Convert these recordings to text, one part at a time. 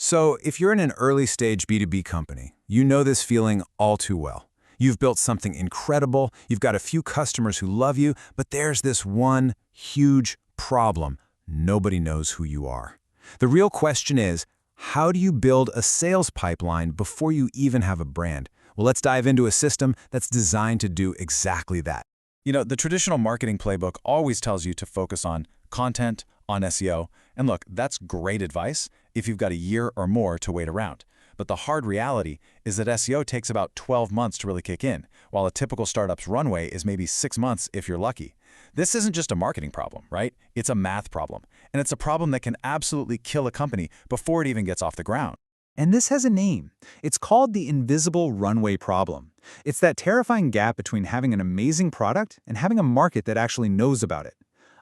So, if you're in an early stage B2B company, you know this feeling all too well. You've built something incredible, you've got a few customers who love you, but there's this one huge problem. Nobody knows who you are. The real question is, how do you build a sales pipeline before you even have a brand? Well, let's dive into a system that's designed to do exactly that. The traditional marketing playbook always tells you to focus on content, on SEO. And look, that's great advice if you've got a year or more to wait around. But the hard reality is that SEO takes about 12 months to really kick in, while a typical startup's runway is maybe 6 months if you're lucky. This isn't just a marketing problem, right? It's a math problem. And it's a problem that can absolutely kill a company before it even gets off the ground. And this has a name. It's called the invisible runway problem. It's that terrifying gap between having an amazing product and having a market that actually knows about it.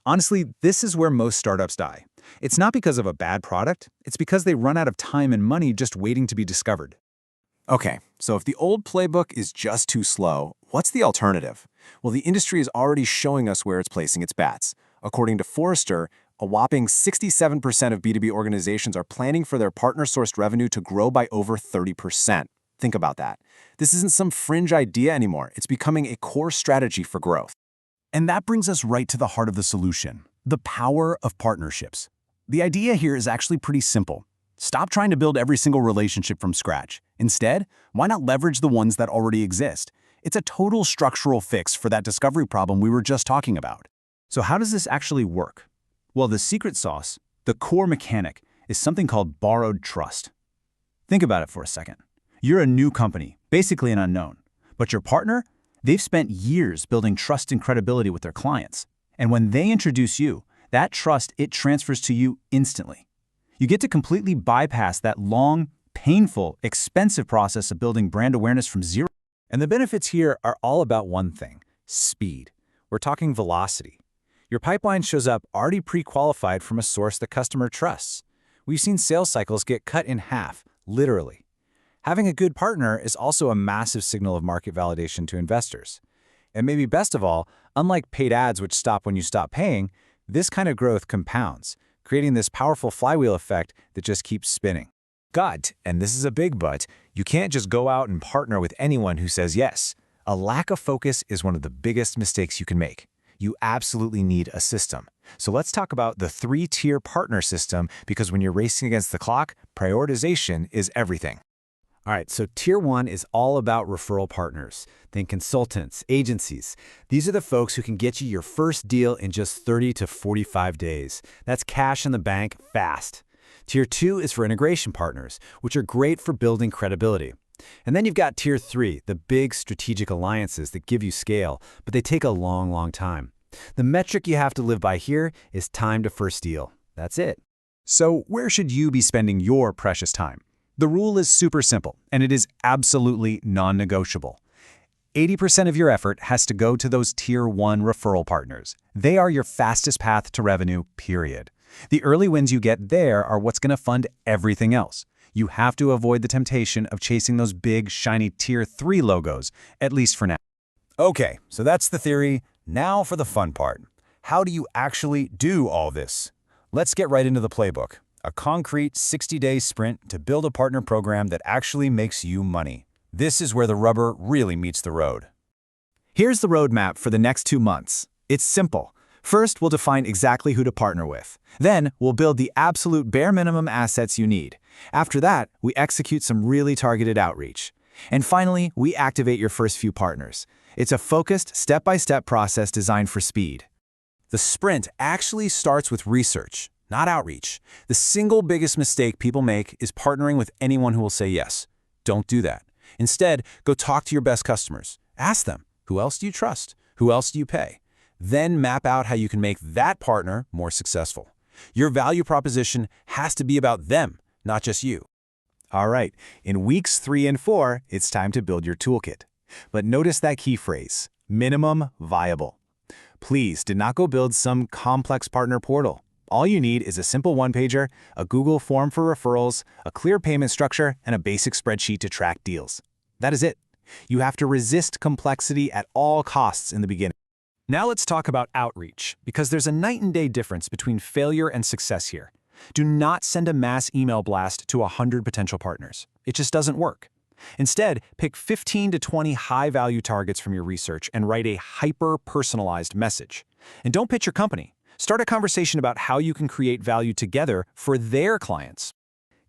Honestly, this is where most startups die. It's not because of a bad product, it's because they run out of time and money just waiting to be discovered. Okay, so if the old playbook is just too slow, what's the alternative? Well, the industry is already showing us where it's placing its bets. According to Forrester, a whopping 67% of B2B organizations are planning for their partner-sourced revenue to grow by over 30%. Think about that. This isn't some fringe idea anymore. It's becoming a core strategy for growth. And that brings us right to the heart of the solution, the power of partnerships. The idea here is actually pretty simple. Stop trying to build every single relationship from scratch. Instead, why not leverage the ones that already exist? It's a total structural fix for that discovery problem we were just talking about. So how does this actually work? Well, the secret sauce, the core mechanic, is something called borrowed trust. Think about it for a second. You're a new company, basically an unknown. But your partner, they've spent years building trust and credibility with their clients. And when they introduce you, that trust, it transfers to you instantly. You get to completely bypass that long, painful, expensive process of building brand awareness from zero. And the benefits here are all about one thing: speed. We're talking velocity. Your pipeline shows up already pre-qualified from a source the customer trusts. We've seen sales cycles get cut in half, literally. Having a good partner is also a massive signal of market validation to investors. And maybe best of all, unlike paid ads which stop when you stop paying, this kind of growth compounds, creating this powerful flywheel effect that just keeps spinning. But, and this is a big but, you can't just go out and partner with anyone who says yes. A lack of focus is one of the biggest mistakes you can make. You absolutely need a system. So let's talk about the 3-tier partner system, because when you're racing against the clock, prioritization is everything. All right, so Tier 1 is all about referral partners. Think consultants, agencies. These are the folks who can get you your first deal in just 30 to 45 days. That's cash in the bank fast. Tier 2 is for integration partners, which are great for building credibility. And then you've got Tier 3, the big strategic alliances that give you scale, but they take a long, long time. The metric you have to live by here is time to first deal. That's it. So where should you be spending your precious time? The rule is super simple, and it is absolutely non-negotiable. 80% of your effort has to go to those Tier 1 referral partners. They are your fastest path to revenue, period. The early wins you get there are what's going to fund everything else. You have to avoid the temptation of chasing those big, shiny Tier 3 logos, at least for now. Okay, so that's the theory. Now for the fun part. How do you actually do all this? Let's get right into the playbook. A concrete 60-day sprint to build a partner program that actually makes you money. This is where the rubber really meets the road. Here's the roadmap for the next 2 months. It's simple. First, we'll define exactly who to partner with. Then, we'll build the absolute bare minimum assets you need. After that, we execute some really targeted outreach. And finally, we activate your first few partners. It's a focused, step-by-step process designed for speed. The sprint actually starts with research, not outreach. The single biggest mistake people make is partnering with anyone who will say yes. Don't do that. Instead, go talk to your best customers. Ask them, who else do you trust? Who else do you pay? Then map out how you can make that partner more successful. Your value proposition has to be about them, not just you. All right, in weeks 3 and 4, it's time to build your toolkit. But notice that key phrase, minimum viable. Please do not go build some complex partner portal. All you need is a simple one-pager, a Google form for referrals, a clear payment structure, and a basic spreadsheet to track deals. That is it. You have to resist complexity at all costs in the beginning. Now let's talk about outreach, because there's a night and day difference between failure and success here. Do not send a mass email blast to 100 potential partners. It just doesn't work. Instead, pick 15 to 20 high-value targets from your research and write a hyper-personalized message. And don't pitch your company. Start a conversation about how you can create value together for their clients.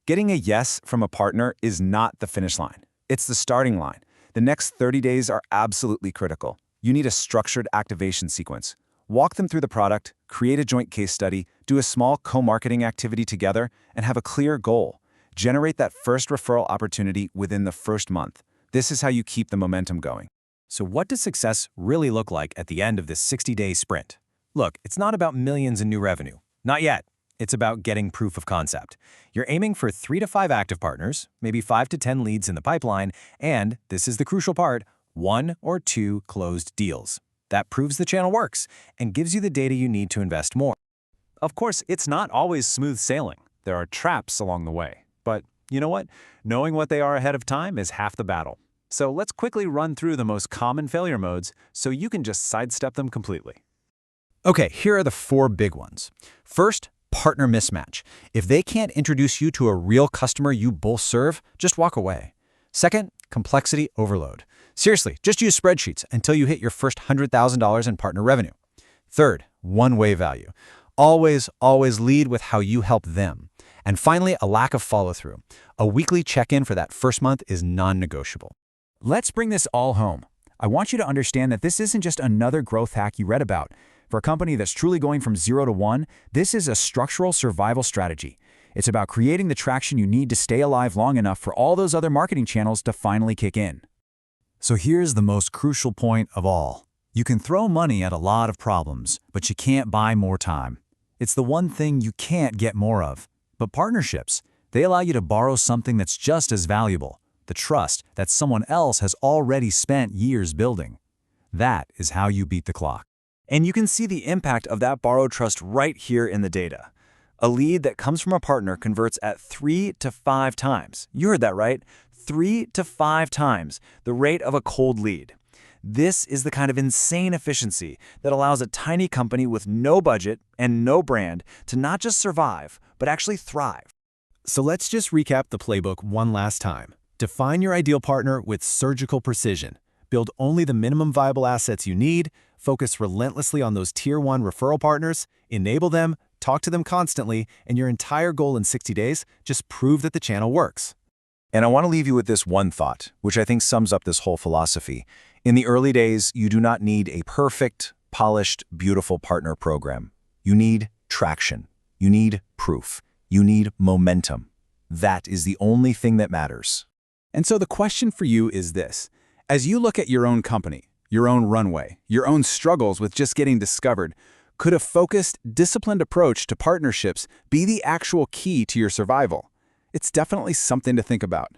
Getting a yes from a partner is not the finish line. It's the starting line. The next 30 days are absolutely critical. You need a structured activation sequence. Walk them through the product, create a joint case study, do a small co-marketing activity together, and have a clear goal. Generate that first referral opportunity within the first month. This is how you keep the momentum going. So what does success really look like at the end of this 60-day sprint? Look, it's not about millions in new revenue. Not yet. It's about getting proof of concept. You're aiming for 3 to 5 active partners, maybe 5 to 10 leads in the pipeline, and, this is the crucial part, 1 or 2 closed deals. That proves the channel works and gives you the data you need to invest more. Of course, it's not always smooth sailing. There are traps along the way. But you know what? Knowing what they are ahead of time is half the battle. So let's quickly run through the most common failure modes so you can just sidestep them completely. Okay, here are the 4 big ones. First, partner mismatch. If they can't introduce you to a real customer you both serve, just walk away. Second, complexity overload. Seriously, just use spreadsheets until you hit your first $100,000 in partner revenue. Third, one-way value. Always lead with how you help them. And finally, a lack of follow-through. A weekly check-in for that first month is non-negotiable. Let's bring this all home. I want you to understand that this isn't just another growth hack you read about. For a company that's truly going from 0 to 1, this is a structural survival strategy. It's about creating the traction you need to stay alive long enough for all those other marketing channels to finally kick in. So here's the most crucial point of all. You can throw money at a lot of problems, but you can't buy more time. It's the one thing you can't get more of. But partnerships, they allow you to borrow something that's just as valuable, the trust that someone else has already spent years building. That is how you beat the clock. And you can see the impact of that borrowed trust right here in the data. A lead that comes from a partner converts at 3 to 5 times. You heard that right? 3 to 5 times the rate of a cold lead. This is the kind of insane efficiency that allows a tiny company with no budget and no brand to not just survive, but actually thrive. So let's just recap the playbook one last time. Define your ideal partner with surgical precision. Build only the minimum viable assets you need, focus relentlessly on those Tier 1 referral partners, enable them, talk to them constantly, and your entire goal in 60 days, just prove that the channel works. And I want to leave you with this one thought, which I think sums up this whole philosophy. In the early days, you do not need a perfect, polished, beautiful partner program. You need traction. You need proof. You need momentum. That is the only thing that matters. And so the question for you is this. As you look at your own company, your own runway, your own struggles with just getting discovered, could a focused, disciplined approach to partnerships be the actual key to your survival? It's definitely something to think about.